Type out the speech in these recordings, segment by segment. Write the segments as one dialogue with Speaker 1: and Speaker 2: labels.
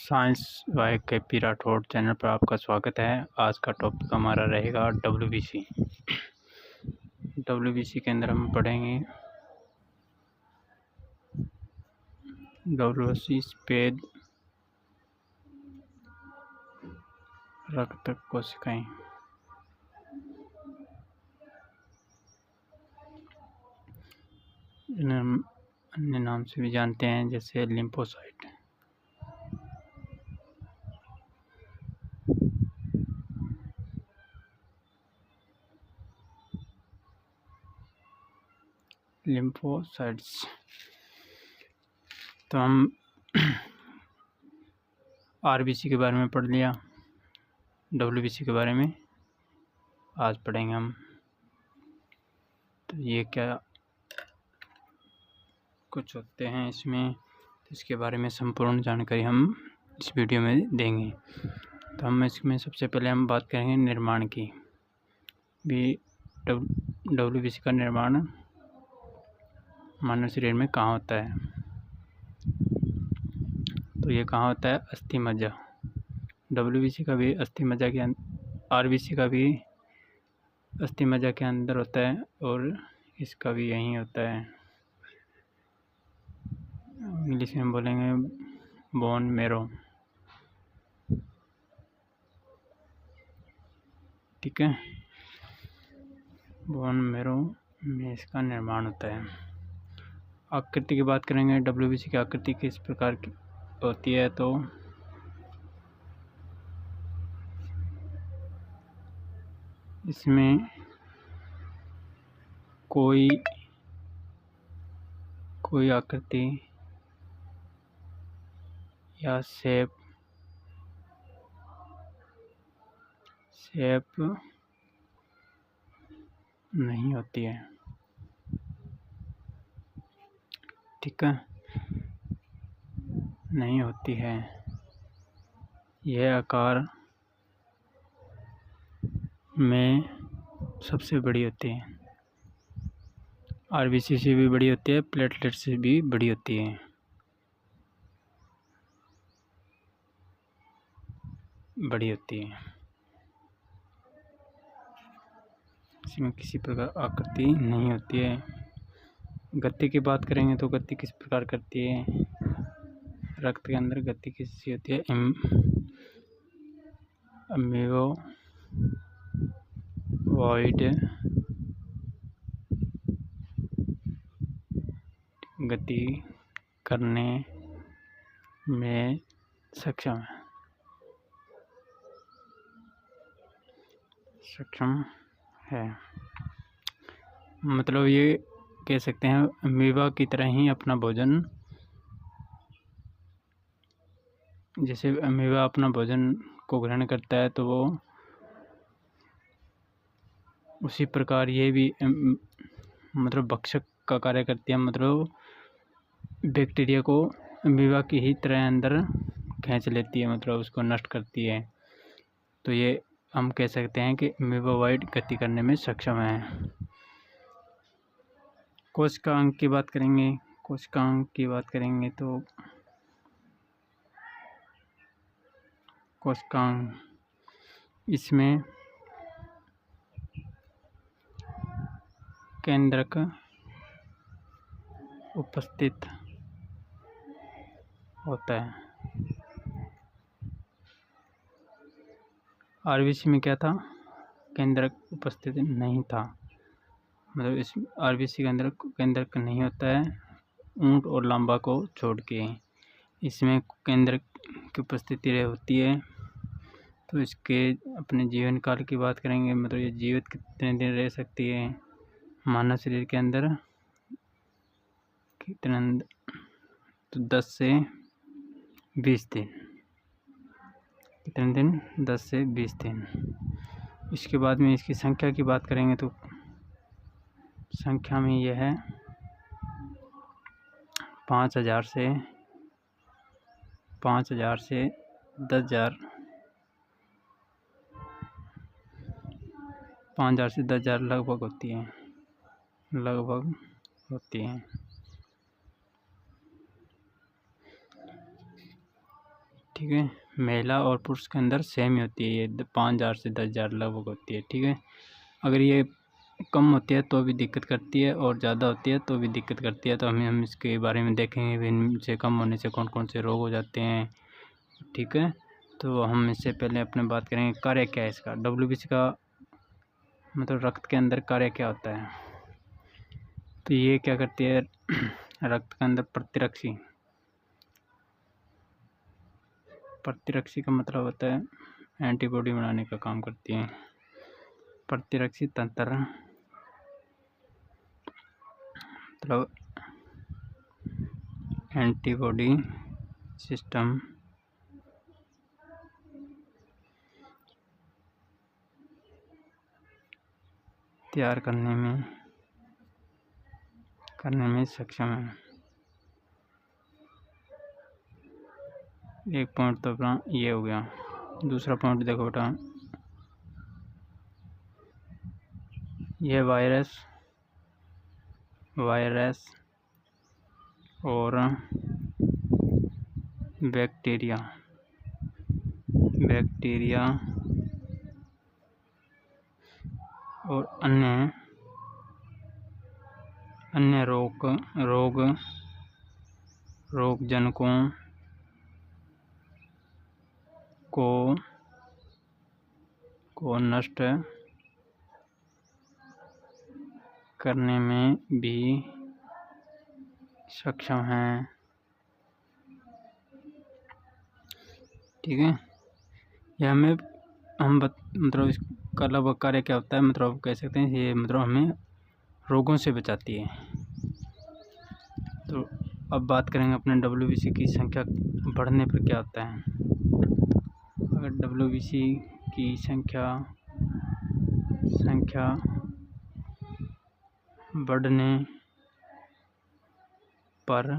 Speaker 1: Science by KP. Rathore channel पर आपका स्वागत है। आज का टॉपिक हमारा रहेगा डब्ल्यूबीसी। डब्ल्यूबीसी के अंदर हम पढ़ेंगे डब्ल्यूबीसी सफेद रक्त कोशिकाएं। इन्हें हम अन्य नाम से भी जानते हैं, जैसे लिम्फोसाइट। लिम्फोसाइट्स तो हम आरबीसी के बारे में पढ़ लिया, डब्ल्यूबीसी के बारे में आज पढ़ेंगे हम। तो ये क्या कुछ होते हैं इसमें, तो इसके बारे में संपूर्ण जानकारी हम इस वीडियो में देंगे। तो हम इसमें सबसे पहले हम बात करेंगे निर्माण की। भी डब्ल्यूबीसी का निर्माण मानव शरीर में कहाँ होता है, तो ये कहाँ होता है, अस्थि मज्जा। डब्ल्यूबीसी का भी अस्थि मज्जा के आरबीसी का भी अस्थि मज्जा के अंदर होता है और इसका भी यहीं होता है। इंग्लिश में बोलेंगे बोन मेरो, ठीक है। बोन मेरो में इसका निर्माण होता है। आकृति की बात करेंगे, डब्ल्यूबीसी की आकृति किस प्रकार की होती है, तो इसमें कोई आकृति या शेप नहीं होती है, ठीक है, नहीं होती है। यह आकार में सबसे बड़ी होती है, आरबीसी से भी बड़ी होती है, प्लेटलेट से भी बड़ी होती है, बड़ी होती है। इसमें किसी प्रकार आकृति नहीं होती है। गति की बात करेंगे तो गति किस प्रकार करती है, रक्त के अंदर गति किससे होती है, अमीबोइड गति करने में सक्षम है। मतलब ये कह सकते हैं अमीबा की तरह ही अपना भोजन, जैसे अमीबा अपना भोजन को ग्रहण करता है तो वो उसी प्रकार ये भी मतलब भक्षक का कार्य करती है। मतलब बैक्टीरिया को अमीबा की ही तरह अंदर खींच लेती है, मतलब उसको नष्ट करती है। तो ये हम कह सकते हैं कि अमीबोइड गति करने में सक्षम है। कोशिकांग की बात करेंगे, तो कोशिकांग इसमें केंद्रक उपस्थित होता है। आरबीसी में क्या था, केंद्रक उपस्थित नहीं था, मतलब इस आरबीसी के अंदर केंद्रक नहीं होता है, ऊंट और लांबा को छोड़ के इसमें केंद्रक की उपस्थिति होती है। तो इसके अपने जीवन काल की बात करेंगे, मतलब ये जीवित कितने दिन रह सकती है मानव शरीर के अंदर, कितने, तो 10 से 20 दिन। कितने दिन, 10 से 20 दिन। इसके बाद में इसकी संख्या की बात करेंगे तो संख्या में यह है 5,000 से 10,000, 5,000 से 10,000 लगभग होती हैं, ठीक ठीक है। महिला और पुरुष के अंदर सेम ही होती है, ये 5,000 से 10,000 लगभग होती है, ठीक है। अगर ये कम होती है तो भी दिक्कत करती है और ज़्यादा होती है तो भी दिक्कत करती है। तो हम इसके बारे में देखेंगे भी इनसे कम होने से कौन कौन से रोग हो जाते हैं, ठीक है। तो हम इससे पहले अपने बात करेंगे कार्य क्या है इसका। WBC का मतलब रक्त के अंदर कार्य क्या होता है। तो ये क्या करती है, रक्त के अंदर प्रतिरक्षी का मतलब होता है एंटीबॉडी बनाने का काम करती है। प्रतिरक्षी तंत्र मतलब एंटीबॉडी सिस्टम तैयार करने में सक्षम है। एक पॉइंट तो अपना ये हो गया। दूसरा पॉइंट देखो बेटा, यह वायरस और बैक्टीरिया और अन्य रोगजनकों को नष्ट करने में भी सक्षम हैं, ठीक है। यह मतलब इसका लगभग कार्य क्या होता है, मतलब कह सकते हैं ये मतलब हमें रोगों से बचाती है। तो अब बात करेंगे अपने WBC की संख्या बढ़ने पर क्या होता है। अगर WBC की संख्या बढ़ने पर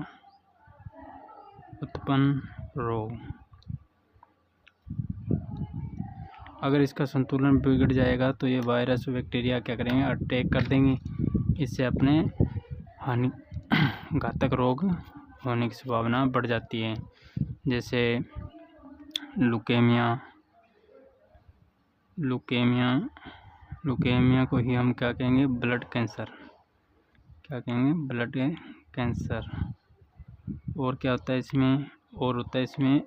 Speaker 1: उत्पन्न रोग, अगर इसका संतुलन बिगड़ जाएगा तो ये वायरस और बैक्टीरिया क्या करेंगे, अटैक कर देंगे। इससे अपने घातक रोग होने की संभावना बढ़ जाती है, जैसे लुकेमिया को ही हम क्या कहेंगे, ब्लड कैंसर। और क्या होता है इसमें, और होता है इसमें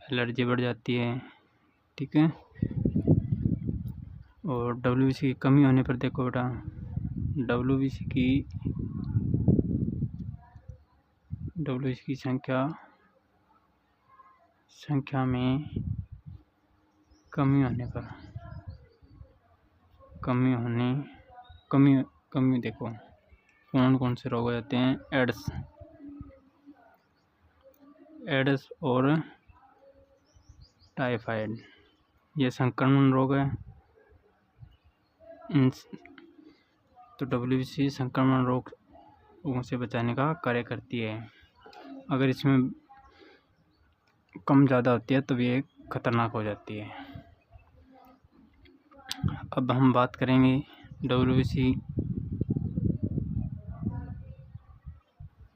Speaker 1: एलर्जी बढ़ जाती है, ठीक है। और WBC की कमी होने पर देखो बेटा, WBC की संख्या में कमी देखो कौन कौन से रोग हो जाते हैं। एड्स और टाइफाइड, ये संक्रमण रोग है। तो WBC संक्रमण रोगों से बचाने का कार्य करती है। अगर इसमें कम ज़्यादा होती है तो ये खतरनाक हो जाती है। अब हम बात करेंगे WBC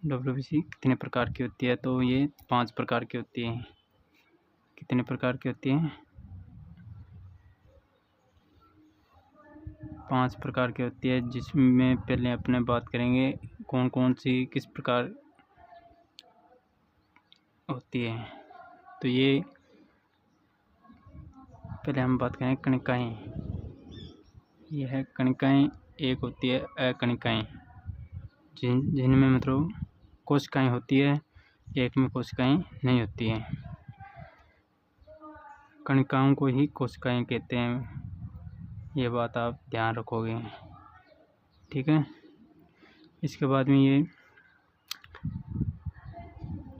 Speaker 1: कितने प्रकार की होती है। तो ये 5 प्रकार की होती है। कितने प्रकार की होती है, 5 प्रकार की होती है, जिसमें पहले अपने बात करेंगे कौन कौन सी किस प्रकार होती है। तो ये पहले हम बात करें कणिकाएं। यह है कणिकाएं। एक होती है अकणिकाएं, जिनमें मतलब कोशिकाएं होती है, एक में कोशिकाएं नहीं होती हैं। कणिकाओं को ही कोशिकाएं कहते हैं, ये बात आप ध्यान रखोगे, ठीक है। इसके बाद में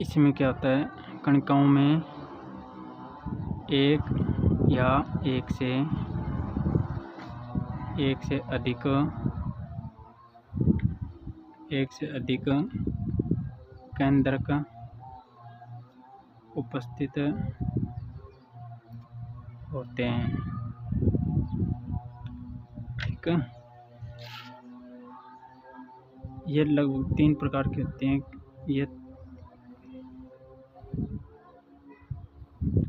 Speaker 1: इसमें क्या होता है, कणिकाओं में एक या एक से अधिक केंद्रक उपस्थित होते हैं, ठीक है। ये लगभग 3 प्रकार के होते हैं। ये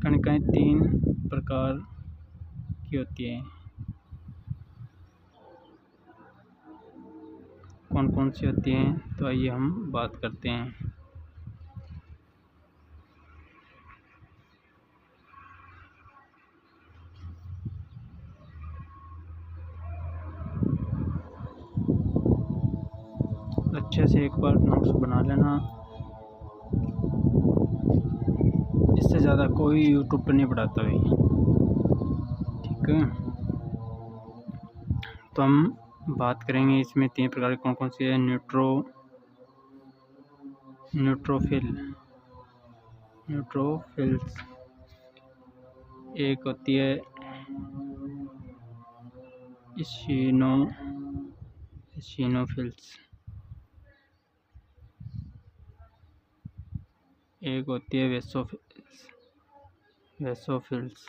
Speaker 1: कणिकाएँ 3 प्रकार की होती हैं। कौन कौन सी होती हैं, तो आइए हम बात करते हैं। अच्छे से एक बार नोट्स बना लेना। इससे ज़्यादा कोई यूट्यूब पर नहीं पढ़ाता भाई, ठीक है। तो हम बात करेंगे इसमें 3 प्रकार की कौन कौन सी है। न्यूट्रोफिल्स, एक होती है इसिनोफिल्स, एक होती है वेसोफिल्स,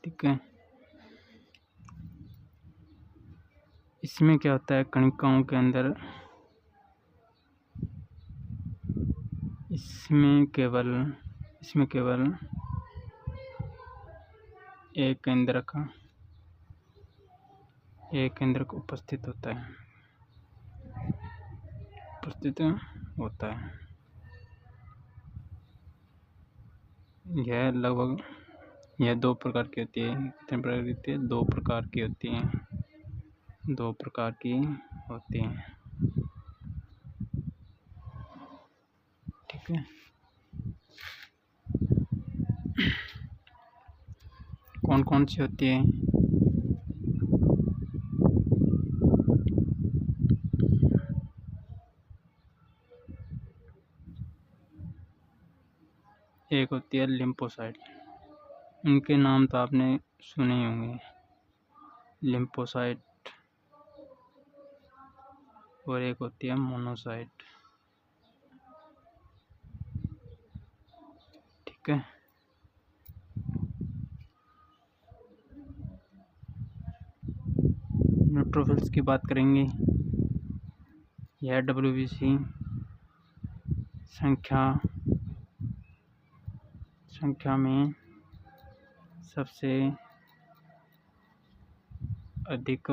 Speaker 1: ठीक है। इसमें क्या होता है, कणिकाओं के अंदर इसमें केवल एक केंद्रक उपस्थित होता है। यह 2 प्रकार की होती है। कितने प्रकार की होती है? 2 प्रकार की होती हैं। 2 प्रकार की होती हैं, ठीक है। कौन कौन सी होती है? एक होती है लिम्फोसाइट, इनके नाम तो आपने सुने ही होंगे, लिम्फोसाइट। और एक होती है मोनोसाइट, ठीक है। न्यूट्रोफिल्स की बात करेंगे। यह WBC संख्या में सबसे अधिक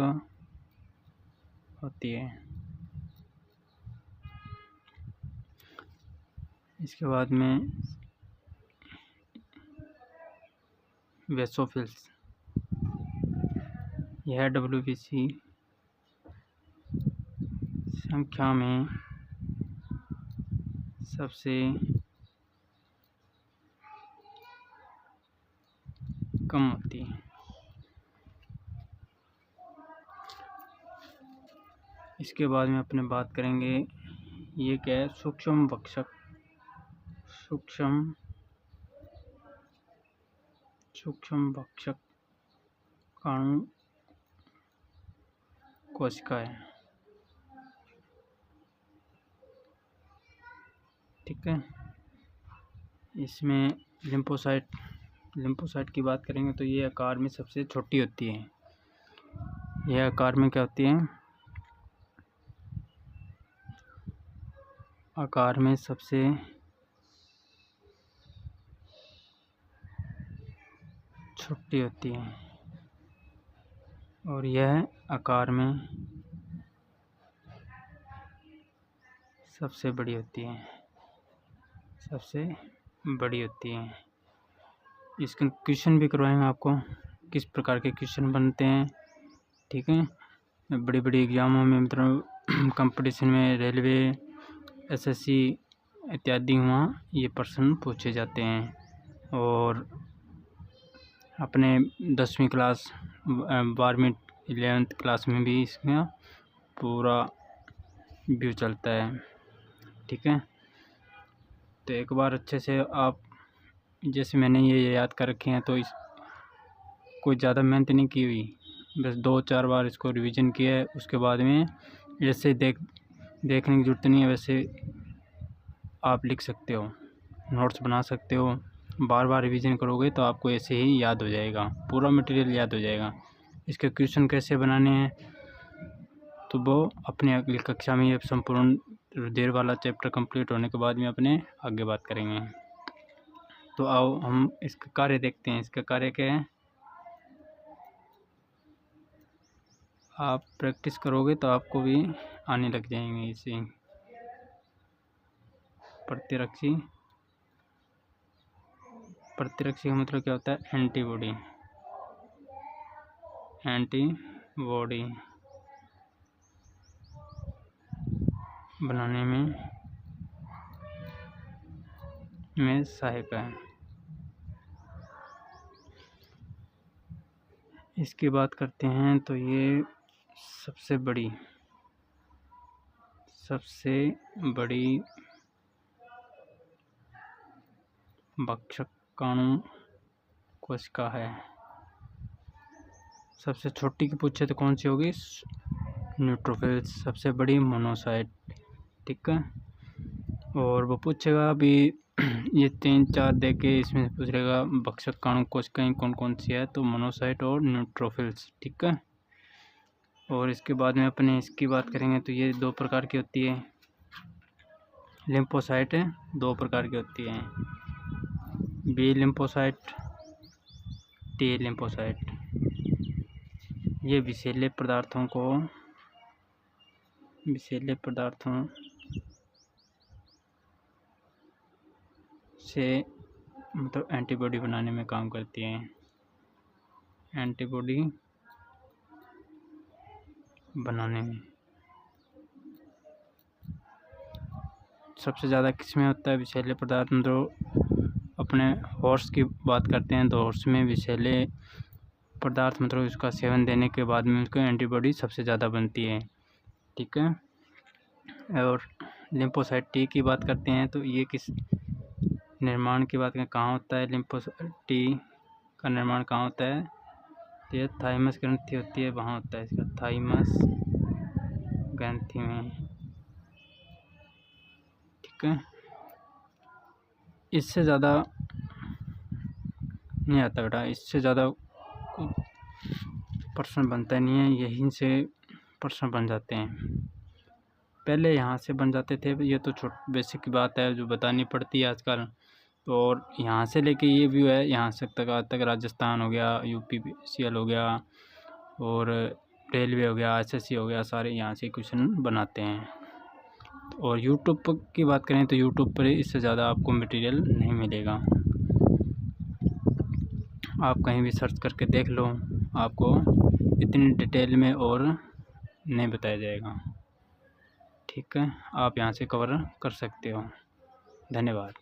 Speaker 1: होती है। इसके बाद में वेसोफिल्स, यह WBC संख्या में सबसे कम होती है। इसके बाद में अपने बात करेंगे, ये क्या है, सूक्ष्म भक्षक काणु कोशिकाएं, ठीक है। इसमें लिम्फोसाइट की बात करेंगे तो ये आकार में सबसे छोटी होती है। यह आकार में क्या होती है? आकार में सबसे छोटी होती है, और यह आकार में सबसे बड़ी होती है। इसके क्वेश्चन भी करवाएंगे आपको, किस प्रकार के क्वेश्चन बनते हैं, ठीक है। बड़ी बड़ी एग्जामों में, मतलब कंपटीशन में, रेलवे, SSC इत्यादि, वहाँ ये प्रश्न पूछे जाते हैं। और अपने 10वीं क्लास, 12वीं 11th क्लास में भी इसका पूरा व्यू चलता है, ठीक है। तो एक बार अच्छे से आप, जैसे मैंने ये याद कर रखे हैं, तो कोई ज़्यादा मेहनत नहीं की हुई, बस 2-4 बार इसको रिवीजन किया है। उसके बाद में जैसे देखने की ज़रूरत नहीं है, वैसे आप लिख सकते हो, नोट्स बना सकते हो। बार बार रिवीजन करोगे तो आपको ऐसे ही याद हो जाएगा, पूरा मटेरियल याद हो जाएगा। इसके क्वेश्चन कैसे बनाने हैं तो वो अपने अगली कक्षा में, ये संपूर्ण देर वाला चैप्टर कंप्लीट होने के बाद में अपने आगे बात करेंगे। तो आओ हम इसका कार्य देखते हैं। इसका कार्य क्या है, आप प्रैक्टिस करोगे तो आपको भी आने लग जाएंगे इसे। प्रतिरक्षी, प्रतिरक्षी का मतलब क्या होता है, एंटीबॉडी। एंटीबॉडी बनाने में सहायक है। इसकी बात करते हैं तो ये सबसे बड़ी भक्षकाणु कोशिका है। सबसे छोटी की पूछे तो कौन सी होगी, न्यूट्रोफिल्स। सबसे बड़ी मोनोसाइट, ठीक है। और वो पूछेगा अभी ये 3-4 दे के इसमें पूछ रहेगा भक्षकाणु कोशिकाएं कौन कौन सी है, तो मोनोसाइट और न्यूट्रोफिल्स, ठीक है। और इसके बाद में अपने इसकी बात करेंगे तो ये 2 प्रकार की होती है। लिम्फोसाइट है 2 प्रकार की होती है, बी लिम्फोसाइट, टी लिम्फोसाइट। ये विषैले पदार्थों से मतलब एंटीबॉडी बनाने में काम करती हैं। एंटीबॉडी बनाने में सबसे ज़्यादा किसमें होता है विषैले पदार्थ। मतलब अपने हॉर्स की बात करते हैं तो हॉर्स में विषैले पदार्थ मतलब इसका सेवन देने के बाद में उसको एंटीबॉडी सबसे ज़्यादा बनती है, ठीक है। और लिम्फोसाइट टी की बात करते हैं तो ये किस निर्माण की बात करें, कहाँ होता है लिम्फोसाइट टी का निर्माण कहाँ होता है, तो ये थाइमस ग्रंथि होती है, वहाँ होता है इसका, थाइमस ग्रंथि में, ठीक है। इससे ज़्यादा नहीं आता बेटा, इससे ज़्यादा प्रश्न बनता नहीं है, यहीं से प्रश्न बन जाते हैं। पहले यहाँ से बन जाते थे, ये तो बेसिक की बात है जो बतानी पड़ती है आजकल। तो और यहाँ से लेके ये व्यू है, यहाँ से तक राजस्थान हो गया, UPCL हो गया और रेलवे हो गया, SSC हो गया, सारे यहाँ से क्वेश्चन बनाते हैं। और यूट्यूब की बात करें तो यूट्यूब पर इससे ज़्यादा आपको मटेरियल नहीं मिलेगा, आप कहीं भी सर्च करके देख लो, आपको इतनी डिटेल में और नहीं बताया जाएगा, ठीक है। आप यहाँ से कवर कर सकते हो। धन्यवाद।